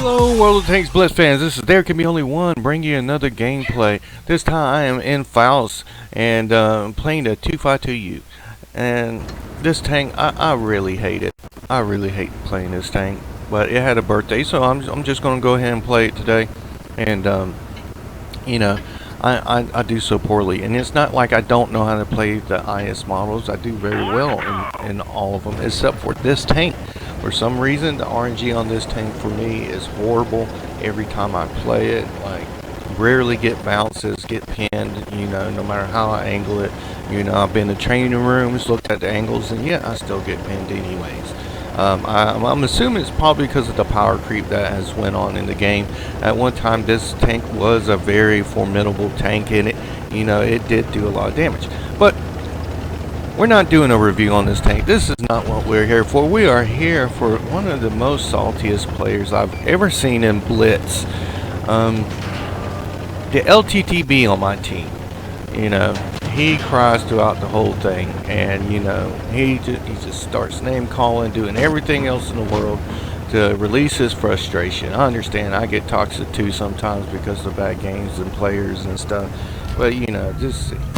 Hello World of Tanks Blitz fans, this is There Can Be Only One, bringing you another gameplay. This time I am in Faust and playing the 252U. And this tank, I really hate it. I really hate playing this tank. But it had a birthday, so I'm just going to go ahead and play it today. And, you know, I do so poorly. And it's not like I don't know how to play the IS models. I do very well in all of them, except for this tank. For some reason, the RNG on this tank for me is horrible every time I play it. Like, rarely get bounces, get pinned, you know, no matter how I angle it. You know, I've been in training rooms, looked at the angles, and yeah, I still get pinned anyways. I'm assuming it's probably because of the power creep that has went on in the game. At one time, this tank was a very formidable tank, and it did do a lot of damage. But we're not doing a review on this tank. This is not what we're here for. We are here for one of the most saltiest players I've ever seen in Blitz. The LTTB on my team. You know, he cries throughout the whole thing, and you know, he just starts name calling, doing everything else in the world to release his frustration. I understand. I get toxic too sometimes because of bad games and players and stuff. But you know,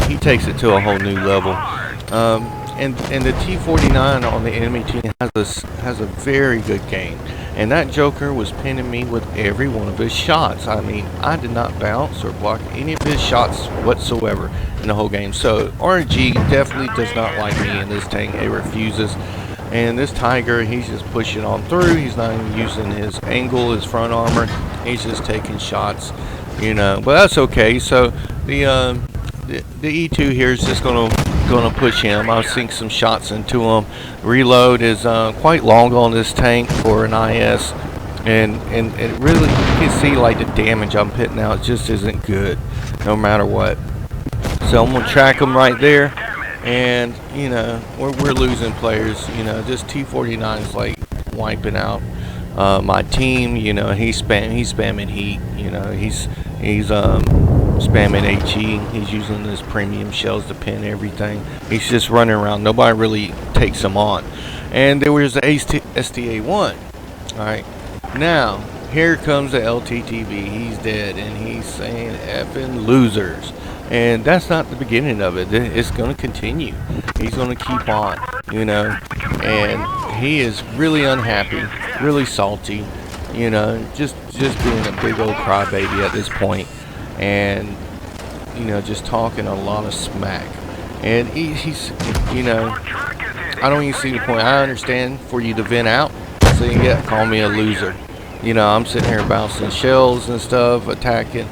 he takes it to a whole new level. And the T49 on the enemy team has a very good game, and that Joker was pinning me with every one of his shots. I mean, I did not bounce or block any of his shots whatsoever in the whole game. So RNG definitely does not like me in this tank. It refuses. And this Tiger, he's just pushing on through. He's not even using his angle, his front armor. He's just taking shots, you know. But that's okay. So the E2 here is just gonna push him. I'll sink some shots into him. Reload is quite long on this tank for an IS, and it really, you can see like the damage I'm putting out just isn't good, no matter what. So I'm gonna track him right there, and you know, we're losing players. You know, this T49 is like wiping out my team. You know, he's spamming heat. You know, he's spamming HE. He's using his premium shells to pin everything. He's just running around. Nobody really takes him on. And there was the STA1. Alright. Now, here comes the LTTB. He's dead. And he's saying effing losers. And that's not the beginning of it. It's going to continue. He's going to keep on. You know. And he is really unhappy. Really salty. You know. Just being a big old crybaby at this point. And you know, just talking a lot of smack. And he's you know, I don't even see the point. I understand for you to vent out, so you get call me a loser. You know, I'm sitting here bouncing shells and stuff, attacking,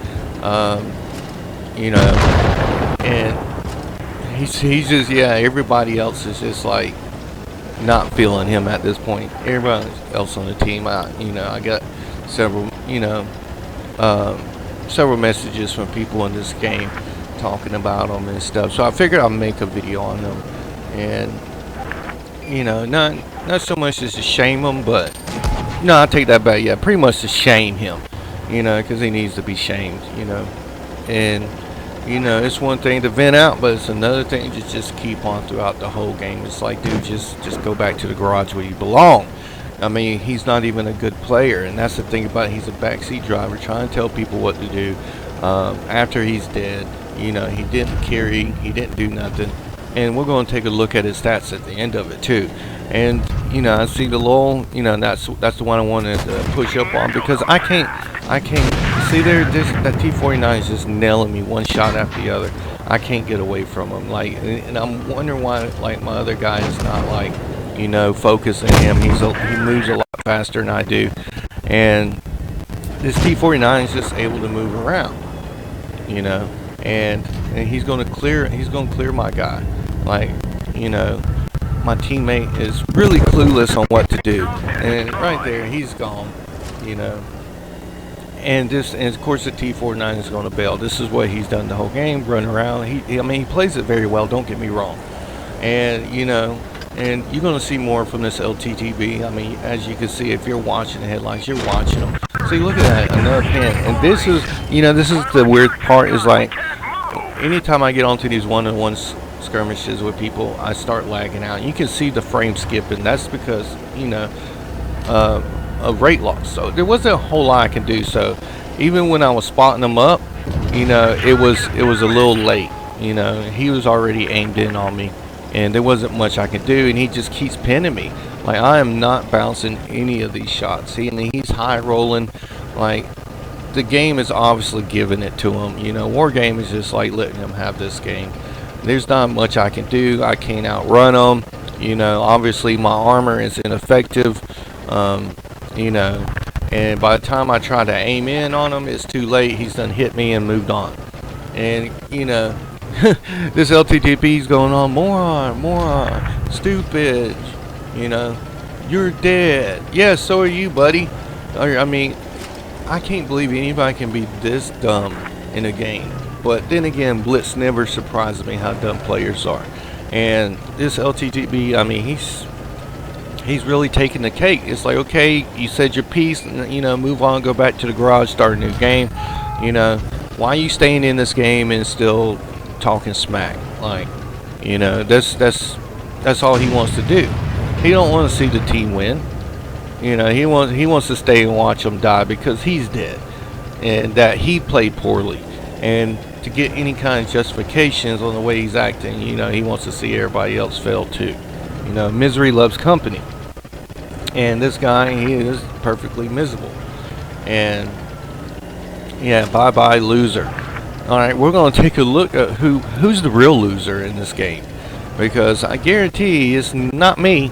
you know, and he's just, yeah, everybody else is just like not feeling him at this point. Everybody else on the team, you know, I got several, you know, several messages from people in this game talking about them and stuff, so I figured I'll make a video on them. And you know, not so much as to shame him, but no, I take that back. Yeah, pretty much to shame him, you know, because he needs to be shamed, you know. And you know, it's one thing to vent out, but it's another thing to just keep on throughout the whole game. It's like, dude, just go back to the garage where you belong. I mean, he's not even a good player, and that's the thing about it. He's a backseat driver trying to tell people what to do. After he's dead, you know, he didn't carry, he didn't do nothing. And we're going to take a look at his stats at the end of it too. And you know, I see the lull. You know, that's the one I wanted to push up on, because I can't see there. That T49 is just nailing me one shot after the other. I can't get away from him. Like, and I'm wondering why like my other guy is not like, you know, focusing him. He moves a lot faster than I do, and this T49 is just able to move around, you know, and he's going to clear my guy. Like, you know, my teammate is really clueless on what to do, and right there he's gone, you know. And of course the T49 is going to bail. This is what he's done the whole game, run around. I mean, he plays it very well, don't get me wrong. And you know, and you're going to see more from this LTTB. I mean, as you can see, if you're watching the headlines, you're watching them. See, look at that, another pin. And this is, you know, this is the weird part, is like, anytime I get onto these one-on-one skirmishes with people, I start lagging out. You can see the frame skipping. That's because, you know, a rate loss. So there wasn't a whole lot I can do. So even when I was spotting him up, you know, it was a little late. You know, he was already aimed in on me, and there wasn't much I could do, and he just keeps pinning me. Like, I am not bouncing any of these shots. He's high rolling. Like, the game is obviously giving it to him. You know, War Game is just like letting him have this game. There's not much I can do. I can't outrun him. You know, obviously my armor is ineffective. You know, and by the time I try to aim in on him, it's too late. He's done hit me and moved on. And, you know, this LTTP's going on, moron, stupid, you know, you're dead. Yeah, so are you, buddy. I mean, I can't believe anybody can be this dumb in a game. But then again, Blitz never surprises me how dumb players are. And this LTTP, I mean, he's really taking the cake. It's like, okay, you said your piece, you know, move on, go back to the garage, start a new game. You know, why are you staying in this game and still talking smack? Like, you know, that's all he wants to do. He don't want to see the team win. You know, he wants to stay and watch them die because he's dead, and that he played poorly. And to get any kind of justifications on the way he's acting, you know, he wants to see everybody else fail too. You know, misery loves company, and this guy, he is perfectly miserable. And yeah, bye loser. All right, we're going to take a look at who's the real loser in this game, because I guarantee it's not me.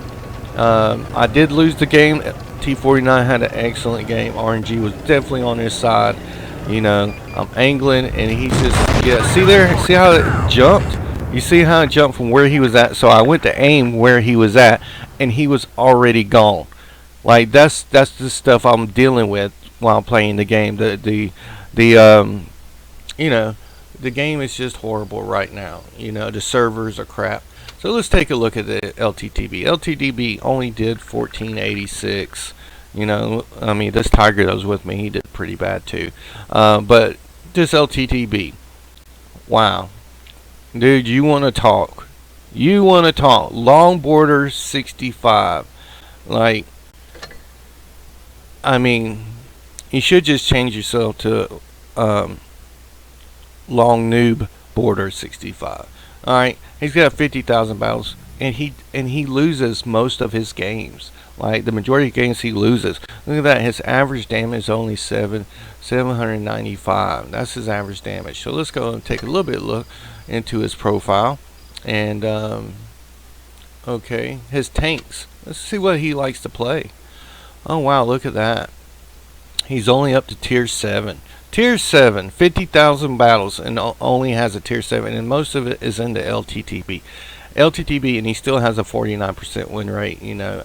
I did lose the game. T49 had an excellent game. RNG was definitely on his side. You know, I'm angling, and he's just, yeah, see how it jumped? You see how it jumped from where he was at? So I went to aim where he was at, and he was already gone. Like, that's the stuff I'm dealing with while playing the game. You know, the game is just horrible right now. You know, the servers are crap. So let's take a look at the LTTB. LTTB only did 1486. You know, I mean, this Tiger that was with me, he did pretty bad too. But this LTTB, wow. Dude, you want to talk. You want to talk. Long border 65. Like, I mean, you should just change yourself to long noob border 65. Alright, he's got 50,000 battles, and he loses most of his games. Like, the majority of games he loses. Look at that, his average damage is only 795. That's his average damage. So let's go and take a little bit look into his profile. And okay, his tanks. Let's see what he likes to play. Oh wow, look at that. He's only up to tier 7. Tier 7, 50,000 battles, and only has a tier 7, and most of it is in the LTTB. LTTB, and he still has a 49% win rate. You know,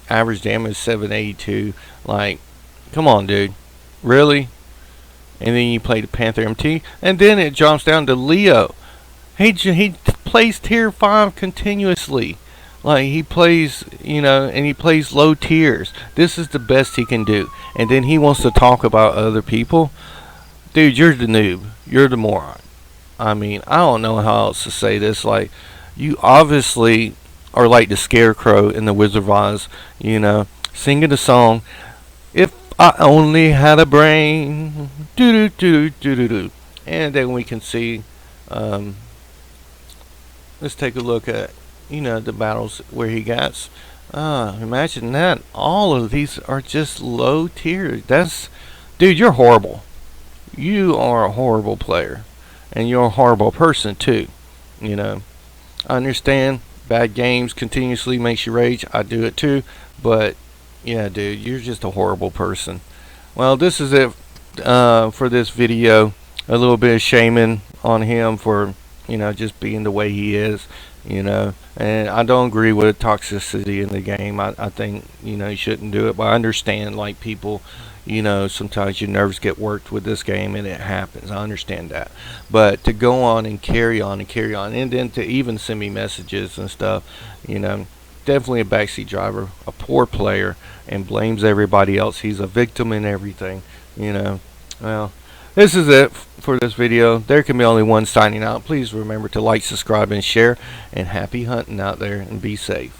average damage 782. Like, come on, dude, really? And then you play the Panther MT, and then it jumps down to Leo. He plays tier 5 continuously. Like, he plays, you know, and he plays low tiers. This is the best he can do. And then he wants to talk about other people. Dude, you're the noob. You're the moron. I mean, I don't know how else to say this. Like, you obviously are like the Scarecrow in the Wizard of Oz, you know, singing the song, "If I Only Had a Brain." Do do do do do do. And then we can see, let's take a look at, you know, the battles where he gets. Imagine that. All of these are just low tier. Dude, you're horrible. You are a horrible player, and you're a horrible person too. You know, I understand bad games continuously makes you rage. I do it too, but yeah, dude, you're just a horrible person. Well, this is it for this video. A little bit of shaming on him for, you know, just being the way he is. You know, and I don't agree with toxicity in the game. I think, you know, you shouldn't do it, but I understand, like, people, you know, sometimes your nerves get worked with this game, and it happens. I understand that. But to go on and carry on, and then to even send me messages and stuff, you know, definitely a backseat driver, a poor player, and blames everybody else. He's a victim in everything, you know. Well, this is it for this video. There can be only one signing out. Please remember to like, subscribe, and share. And happy hunting out there, and be safe.